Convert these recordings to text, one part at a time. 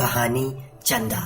कहानी चंदा।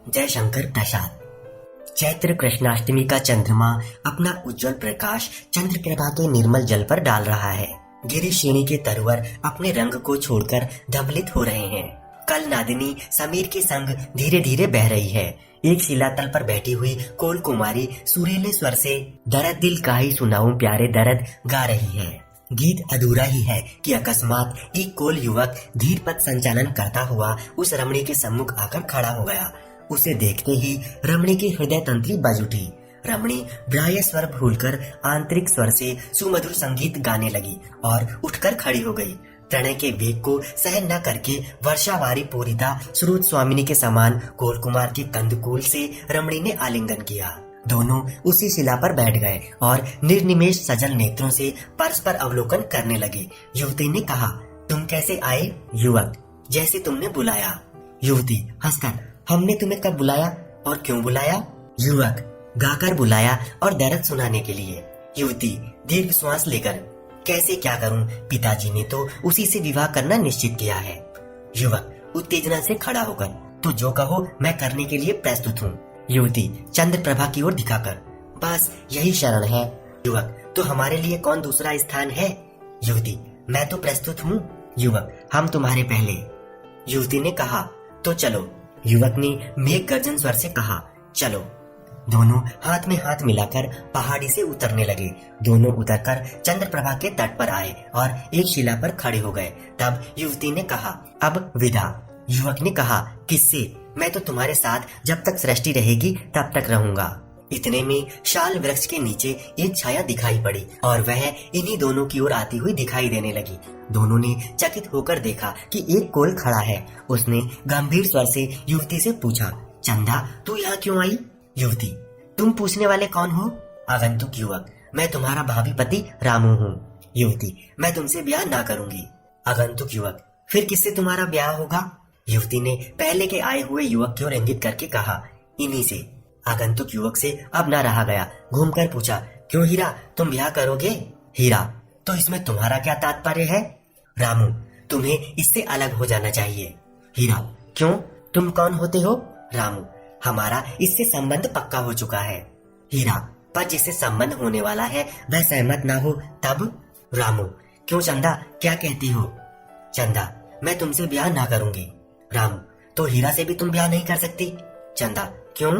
जयशंकर प्रसाद। चैत्र कृष्णाष्टमी का चंद्रमा अपना उज्जवल प्रकाश चंद्रप्रभा के निर्मल जल पर डाल रहा है। गिरिश्रेणी के तरुवर अपने रंग को छोड़कर धवलित हो रहे हैं। कल नादिनी समीर के संग धीरे धीरे बह रही है। एक शिलातल पर बैठी हुई कोल कुमारी सुरीले स्वर से दर्द दिल का ही सुनाऊं प्यारे दर्द गा रही है। गीत अधूरा ही है कि अकस्मात एक कोल युवक धीर पथ संचालन करता हुआ उस रमणी के सम्मुख आकर खड़ा हो गया। उसे देखते ही रमणी की हृदय तंत्री बज उठी। रमणी बाह्य स्वर भूलकर आंतरिक स्वर से सुमधुर संगीत गाने लगी और उठकर खड़ी हो गई। प्रणय के वेग को सहन न करके वर्षावारी पूरिता स्रोत स्वामिनी के समान कोल कुमार के कंदकूल से रमणी ने आलिंगन किया। दोनों उसी शिला पर बैठ गए और निर्निमेष सजल नेत्रों से परस्पर अवलोकन करने लगे। युवती ने कहा, तुम कैसे आए? युवक, जैसे तुमने बुलाया। युवती हंसकर, हमने तुम्हें कब बुलाया और क्यों बुलाया? युवक, गाकर बुलाया और दर्द सुनाने के लिए। युवती दीर्घ श्वास लेकर, कैसे क्या करूं? पिताजी ने तो उसी से विवाह करना निश्चित किया है। युवक उत्तेजना से खड़ा होकर, तो जो कहो मैं करने के लिए प्रस्तुत हूँ। युवती चंद्रप्रभा की ओर दिखाकर, बस यही शरण है। युवक, तो हमारे लिए कौन दूसरा स्थान है? युवती, मैं तो प्रस्तुत हूँ। युवक, हम तुम्हारे पहले। युवती ने कहा, तो चलो। युवक ने मेघ गर्जन स्वर से कहा, चलो। दोनों हाथ में हाथ मिलाकर पहाड़ी से उतरने लगे। दोनों उतरकर चंद्रप्रभा के तट पर आए और एक शिला पर खड़े हो गए। तब युवती ने कहा, अब विदा। युवक ने कहा, किससे? मैं तो तुम्हारे साथ जब तक सृष्टि रहेगी तब तक रहूंगा। इतने में शाल वृक्ष के नीचे एक छाया दिखाई पड़ी और वह इन्हीं दोनों की ओर आती हुई दिखाई देने लगी। दोनों ने चकित होकर देखा कि एक कोल खड़ा है। उसने गंभीर स्वर से युवती से पूछा, चंदा तू यहाँ क्यों आई? युवती, तुम पूछने वाले कौन हो? आगंतुक युवक, मैं तुम्हारा भावी पति रामू हूँ। युवती, मैं तुमसे ब्याह ना करूंगी। आगंतुक युवक, फिर किससे तुम्हारा ब्याह होगा? युवती ने पहले के आए हुए युवक की ओर इंगित करके कहा, इन्हीं से। आगंतुक युवक से अब न रहा गया। घूमकर पूछा, क्यों हीरा, तुम ब्याह करोगे? हीरा, तो इसमें तुम्हारा क्या तात्पर्य है? रामू, तुम्हें इससे अलग हो जाना चाहिए। हीरा, क्यों, तुम कौन होते हो? रामू, हमारा इससे संबंध पक्का हो चुका है। हीरा, पर जिससे संबंध होने वाला है वह सहमत ना हो तब? रामू, क्यों चंदा, क्या कहती हो? चंदा, मैं तुमसे ब्याह ना करूंगी। रामू, तो हीरा से भी तुम ब्याह नहीं कर सकती? चंदा, क्यों?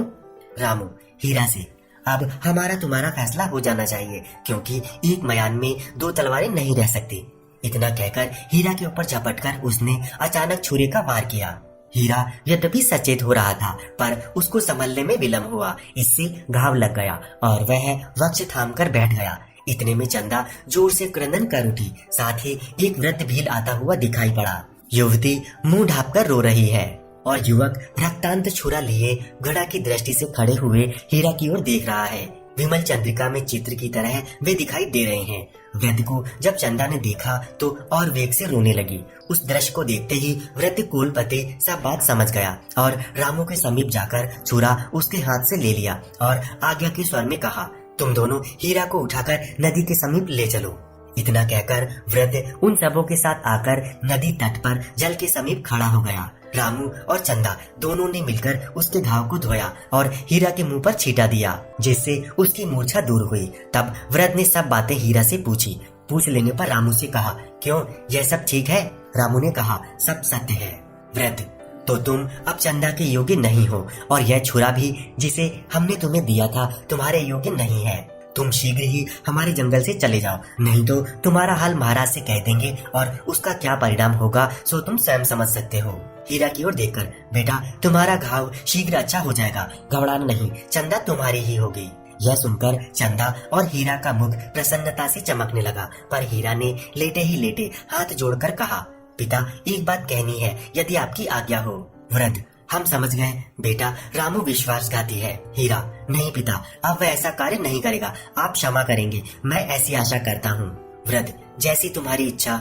रामू, हीरा से अब हमारा तुम्हारा फैसला हो जाना चाहिए, क्योंकि एक मयान में दो तलवारें नहीं रह सकती। इतना कहकर हीरा के ऊपर झपटकर उसने अचानक छुरे का वार किया। हीरा यद्यपि सचेत हो रहा था, पर उसको संभलने में विलम्ब हुआ। इससे घाव लग गया और वह वक्ष थाम कर बैठ गया। इतने में चंदा जोर से क्रंदन कर उठी। साथ ही एक वृद्ध भील आता हुआ दिखाई पड़ा। युवती मुंह ढांपकर रो रही है और युवक रक्तांत छुरा लिए घड़ा की दृष्टि से खड़े हुए हीरा की ओर देख रहा है। विमल चंद्रिका में चित्र की तरह वे दिखाई दे रहे हैं। वृद्ध को जब चंदा ने देखा तो और वेग से रोने लगी। उस दृश्य को देखते ही वृद्ध कुलपति सब बात समझ गया और रामू के समीप जाकर छुरा उसके हाथ से ले लिया और आज्ञा के स्वर में कहा, तुम दोनों हीरा को उठाकर नदी के समीप ले चलो। इतना कहकर वृद्ध उन सबों के साथ आकर नदी तट पर जल के समीप खड़ा हो गया। रामू और चंदा दोनों ने मिलकर उसके घाव को धोया और हीरा के मुंह पर छींटा दिया, जिससे उसकी मूर्छा दूर हुई। तब वृद्ध ने सब बातें हीरा से पूछी। पूछ लेने पर रामू से कहा, क्यों, यह सब ठीक है? रामू ने कहा, सब सत्य है। वृद्ध, तो तुम अब चंदा के योग्य नहीं हो और यह छुरा भी जिसे हमने तुम्हें दिया था तुम्हारे योग्य नहीं है। तुम शीघ्र ही हमारे जंगल से चले जाओ, नहीं तो तुम्हारा हाल महाराज से कह देंगे और उसका क्या परिणाम होगा सो तुम स्वयं समझ सकते हो। हीरा की ओर देखकर, बेटा तुम्हारा घाव शीघ्र अच्छा हो जाएगा, घबराना नहीं, चंदा तुम्हारी ही होगी। यह सुनकर चंदा और हीरा का मुख प्रसन्नता से चमकने लगा, पर हीरा ने लेटे ही लेटे हाथ जोड़कर कहा, पिता एक बात कहनी है, यदि आपकी आज्ञा हो। वृद्ध, हम समझ गए बेटा, रामू विश्वासघाती है। हीरा, नहीं पिता, अब वह ऐसा कार्य नहीं करेगा, आप क्षमा करेंगे, मैं ऐसी आशा करता हूँ। वृद्ध, जैसी तुम्हारी इच्छा।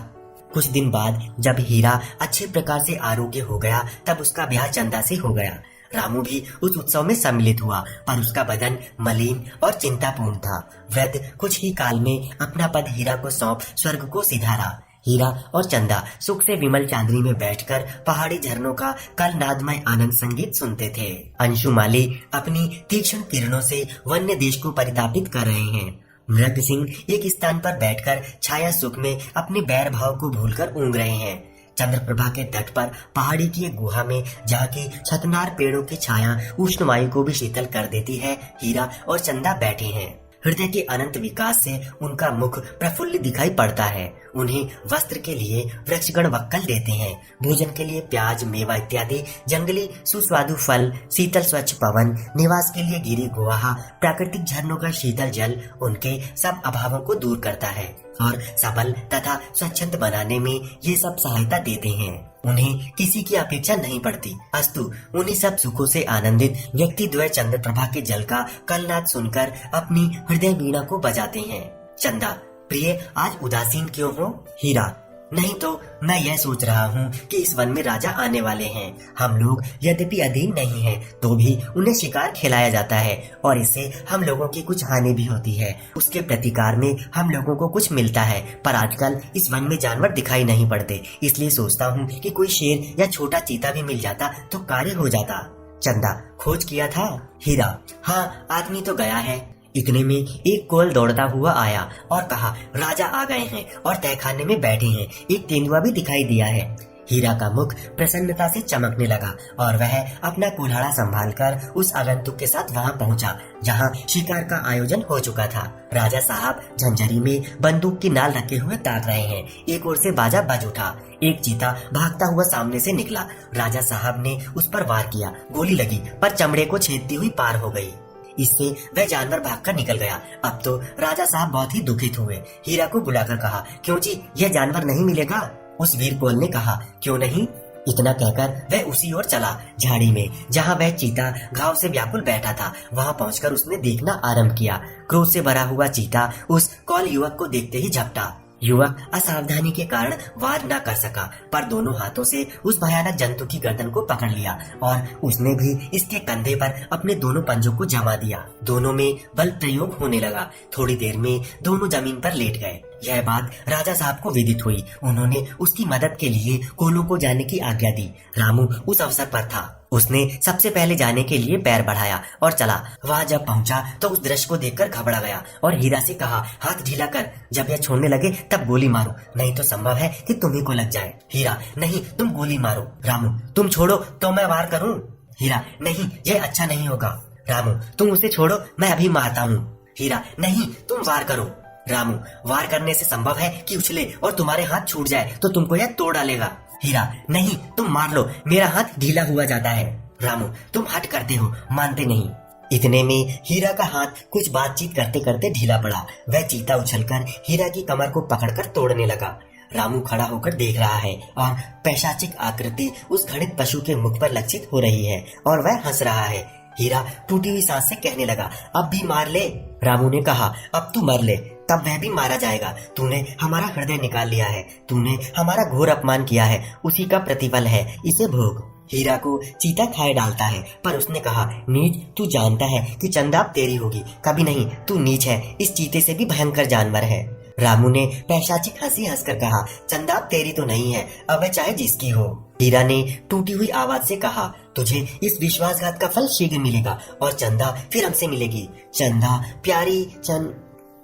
कुछ दिन बाद जब हीरा अच्छे प्रकार से आरोग्य हो गया तब उसका ब्याह चंदा से हो गया। रामू भी उस उत्सव में सम्मिलित हुआ, पर उसका बदन मलिन और चिंतापूर्ण था। वृद्ध कुछ ही काल में अपना पद हीरा को सौंप स्वर्ग को सिधारा। हीरा और चंदा सुख से विमल चांदनी में बैठकर पहाड़ी झरनों का कल नादमय आनंद संगीत सुनते थे। अंशुमाली अपनी तीक्ष्ण किरणों से वन्य देश को परितापित कर रहे हैं। मृग सिंह एक स्थान पर बैठकर छाया सुख में अपने बैर भाव को भूलकर ऊँग रहे हैं। चंद्रप्रभा के तट पर पहाड़ी की एक गुहा में जहाँ की छतनार पेड़ों की छाया उष्ण वायु को भी शीतल कर देती है, हीरा और चंदा बैठे हैं। हृदय के अनंत विकास से उनका मुख प्रफुल्ल दिखाई पड़ता है। उन्हें वस्त्र के लिए वृक्षगण वक्कल देते हैं, भोजन के लिए प्याज, मेवा इत्यादि जंगली सुस्वादु फल, शीतल स्वच्छ पवन, निवास के लिए गिरी गुहा, प्राकृतिक झरनों का शीतल जल उनके सब अभावों को दूर करता है और सबल तथा स्वच्छंद बनाने में ये सब सहायता देते हैं। उन्हें किसी की अपेक्षा नहीं पड़ती, अस्तु उन्हीं सब सुखों से आनंदित व्यक्ति द्वय चंद्रप्रभा के जल का कलनाद सुनकर अपनी हृदय वीणा को बजाते हैं। चंदा, प्रिय आज उदासीन क्यों हो? हीरा, नहीं तो मैं यह सोच रहा हूँ कि इस वन में राजा आने वाले हैं। हम लोग यद्यपि अधीन नहीं हैं, तो भी उन्हें शिकार खिलाया जाता है और इससे हम लोगों की कुछ हानि भी होती है। उसके प्रतिकार में हम लोगों को कुछ मिलता है, पर आजकल इस वन में जानवर दिखाई नहीं पड़ते, इसलिए सोचता हूँ कि कोई शेर या छोटा चीता भी मिल जाता तो कार्य हो जाता। चंदा, खोज किया था? हीरा, हाँ, आदमी तो गया है। इतने में एक कोयल दौड़ता हुआ आया और कहा, राजा आ गए हैं और तहखाने में बैठे हैं। एक तेंदुआ भी दिखाई दिया है। हीरा का मुख प्रसन्नता से चमकने लगा और वह अपना कुल्हाड़ा संभालकर उस आगंतुक के साथ वहां पहुंचा जहां शिकार का आयोजन हो चुका था। राजा साहब झंझरी में बंदूक की नाल रखे हुए ताक रहे हैं। एक ओर से बाजा बज उठा। एक चीता भागता हुआ सामने से निकला। राजा साहब ने उस पर वार किया। गोली लगी पर चमड़े को छेदती हुई पार हो गई। इससे वह जानवर भागकर निकल गया। अब तो राजा साहब बहुत ही दुखित हुए। हीरा को बुलाकर कहा, क्यों जी, यह जानवर नहीं मिलेगा? उस वीर कोल ने कहा, क्यों नहीं? इतना कहकर वह उसी ओर चला। झाड़ी में जहाँ वह चीता घाव से व्याकुल बैठा था, वहाँ पहुंचकर उसने देखना आरंभ किया। क्रोध से भरा हुआ चीता उस कौल युवक को देखते ही झपटा। युवक असावधानी के कारण वार न कर सका, पर दोनों हाथों से उस भयानक जंतु की गर्दन को पकड़ लिया और उसने भी इसके कंधे पर अपने दोनों पंजों को जमा दिया। दोनों में बल प्रयोग होने लगा। थोड़ी देर में दोनों जमीन पर लेट गए। यह बात राजा साहब को विदित हुई। उन्होंने उसकी मदद के लिए कोलों को जाने की आज्ञा दी। रामू उस अवसर पर था। उसने सबसे पहले जाने के लिए पैर बढ़ाया और चला। वहाँ जब पहुँचा तो उस दृश्य को देखकर घबरा गया और हीरा से कहा, हाथ ढीला कर, जब यह छोड़ने लगे तब गोली मारो, नहीं तो संभव है कि तुम्ही को लग जाए। हीरा, नहीं, तुम गोली मारो। रामू, तुम छोड़ो तो मैं वार करूँ। हीरा, नहीं, यह अच्छा नहीं होगा। रामू, तुम उसे छोड़ो, मैं अभी मारता हूँ। हीरा, नहीं, तुम वार करो। रामू, वार करने से संभव है कि उछले और तुम्हारे हाथ छूट जाए तो तुमको यह तोड़ डालेगा। हीरा, नहीं, तुम मार लो, मेरा हाथ ढीला हुआ जाता है। रामू, तुम हट करते हो, मानते नहीं। इतने में हीरा का हाथ कुछ बातचीत करते करते ढीला पड़ा। वह चीता उछलकर हीरा की कमर को पकड़कर तोड़ने लगा। रामू खड़ा होकर देख रहा है और पैशाचिक आकृति उस घृणित पशु के मुख पर लक्षित हो रही है और वह हंस रहा है। हीरा टूटी हुई सांस से कहने लगा, अब भी मार ले। रामू ने कहा, अब तू मर ले, तब वह भी मारा जाएगा। तूने हमारा हृदय निकाल लिया है, तूने हमारा घोर अपमान किया है, उसी का प्रतिफल है, इसे भोग। हीरा को चीता खाए डालता है, पर उसने कहा, नीच, तू जानता है कि चंदा अब तेरी होगी। कभी नहीं, तू नीच है, इस चीते से भी भयंकर जानवर है। रामू ने पैशाचिक हंसी हंसकर कहा, चंदा अब तेरी तो नहीं है, अब वह चाहे जिसकी हो। हीरा ने टूटी हुई आवाज से कहा, तुझे इस विश्वासघात का फल शीघ्र मिलेगा और चंदा फिर हमसे मिलेगी। चंदा, प्यारी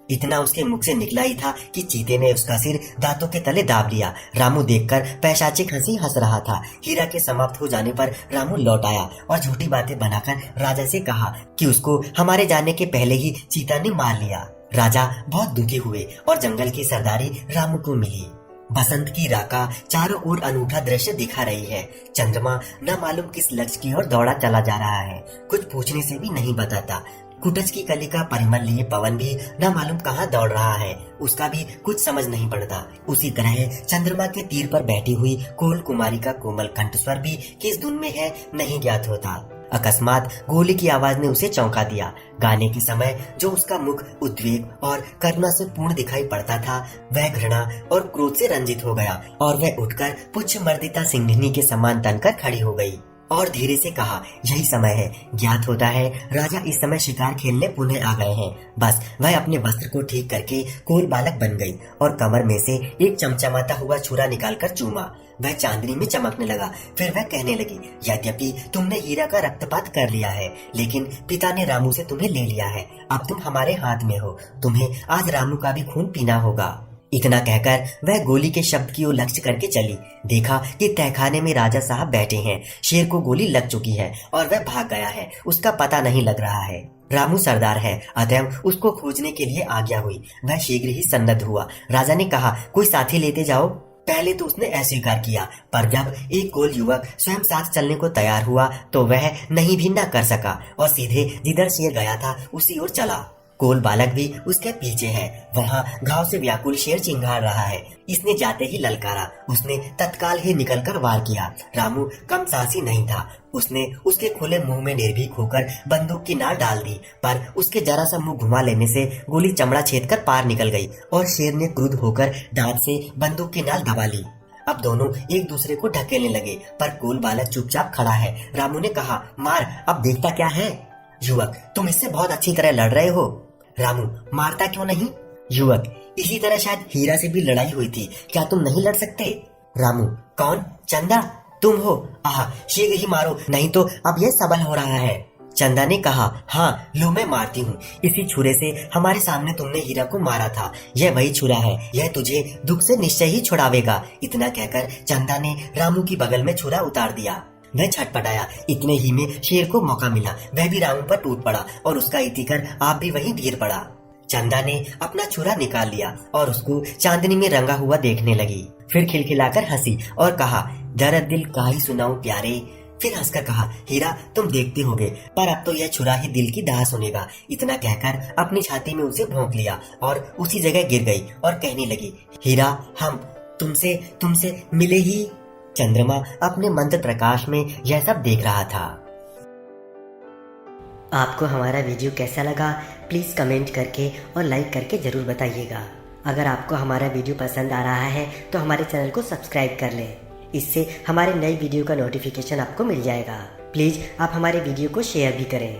इतना उसके मुख से निकला ही था कि चीते ने उसका सिर दांतों के तले दाब लिया। रामू देखकर पैशाचिक हंसी हंस रहा था। हीरा के समाप्त हो जाने पर रामू लौट आया और झूठी बातें बनाकर राजा से कहा कि उसको हमारे जाने के पहले ही चीता ने मार लिया। राजा बहुत दुखी हुए और जंगल की सरदारी रामू को मिली। बसंत की राका चारों ओर अनूठा दृश्य दिखा रही है। चंद्रमा न मालूम किस लक्ष्य की ओर दौड़ा चला जा रहा है, कुछ पूछने से भी नहीं बताता। कुटच की कली का परिमल लिए पवन भी न मालूम कहाँ दौड़ रहा है, उसका भी कुछ समझ नहीं पड़ता। उसी तरह चंद्रमा के तीर पर बैठी हुई कोल कुमारी का कोमल कंठस्वर भी किस धुन में है नहीं ज्ञात होता। अकस्मात गोली की आवाज ने उसे चौंका दिया। गाने के समय जो उसका मुख उद्वेग और करुणा से पूर्ण दिखाई पड़ता था, वह घृणा और क्रोध से रंजित हो गया और वह उठकर पुच्छ मर्दिता सिंघनी के समान तनकर खड़ी हो गई। और धीरे से कहा, यही समय है। ज्ञात होता है राजा इस समय शिकार खेलने पुनः आ गए हैं। बस वह अपने वस्त्र को ठीक करके कोल बालक बन गई और कमर में से एक चमचमाता हुआ छुरा निकालकर चूमा। वह चांदनी में चमकने लगा। फिर वह कहने लगी, यद्यपि तुमने हीरा का रक्तपात कर लिया है, लेकिन पिता ने रामू से तुम्हें ले लिया है। अब तुम हमारे हाथ में हो। तुम्हें आज रामू का भी खून पीना होगा। इतना कहकर वह गोली के शब्द की ओर लक्ष्य करके चली। देखा कि तहखाने में राजा साहब बैठे हैं। शेर को गोली लग चुकी है और वह भाग गया है। उसका पता नहीं लग रहा है। रामू सरदार है, अतएव उसको खोजने के लिए आज्ञा हुई। वह शीघ्र ही सन्नद्ध हुआ। राजा ने कहा, कोई साथी लेते जाओ। पहले तो उसने अस्वीकार किया, पर जब एक गोल युवक स्वयं साथ चलने को तैयार हुआ तो वह नहीं भी न कर सका और सीधे जिधर शेर गया था उसी ओर चला। कोल बालक भी उसके पीछे है। वहाँ घाव से व्याकुल शेर चिंगार रहा है। इसने जाते ही ललकारा। उसने तत्काल ही निकलकर वार किया। रामू कम साहसी नहीं था। उसने उसके खुले मुंह में निर्भीक होकर बंदूक की नाल डाल दी, पर उसके जरा सा मुंह घुमा लेने से गोली चमड़ा छेदकर पार निकल गई और शेर ने क्रुद्ध होकर दांत से बंदूक की नाल दबा ली। अब दोनों एक दूसरे को ढकेलने लगे, पर कोल बालक चुपचाप खड़ा है। रामू ने कहा, मार, अब देखता क्या है। युवक, तुम इससे बहुत अच्छी तरह लड़ रहे हो। रामू, मारता क्यों नहीं। युवक, इसी तरह शायद हीरा से भी लड़ाई हुई थी, क्या तुम नहीं लड़ सकते। रामू, कौन, चंदा, तुम हो। आह, शीघ्र ही मारो, नहीं तो अब यह सबल हो रहा है। चंदा ने कहा, हाँ लो मैं मारती हूँ। इसी छुरे से हमारे सामने तुमने हीरा को मारा था। यह वही छुरा है, यह तुझे दुख से निश्चय ही छुड़ावेगा। इतना कहकर चंदा ने रामू की बगल में छुरा उतार दिया। वह छटपटाया। इतने ही में शेर को मौका मिला। वह भी रामू पर टूट पड़ा और उसका इतिकर आप भी वहीं गिर पड़ा। चंदा ने अपना छुरा निकाल लिया और उसको चांदनी में रंगा हुआ देखने लगी। फिर खिलखिलाकर हंसी और कहा, दर्द दिल काहे सुनाऊं प्यारे। फिर हंसकर कहा, हीरा तुम देखते होगे, पर अब तो यह छुरा ही दिल की दाह सुनेगा। इतना कहकर अपनी छाती में उसे भोंक लिया और उसी जगह गिर गई और कहने लगी, हीरा हम तुमसे मिले ही। चंद्रमा अपने मंद प्रकाश में यह सब देख रहा था। आपको हमारा वीडियो कैसा लगा प्लीज़ कमेंट करके और लाइक करके ज़रूर बताइएगा। अगर आपको हमारा वीडियो पसंद आ रहा है तो हमारे चैनल को सब्सक्राइब कर लें। इससे हमारे नई वीडियो का नोटिफिकेशन आपको मिल जाएगा। प्लीज़ आप हमारे वीडियो को शेयर भी करें।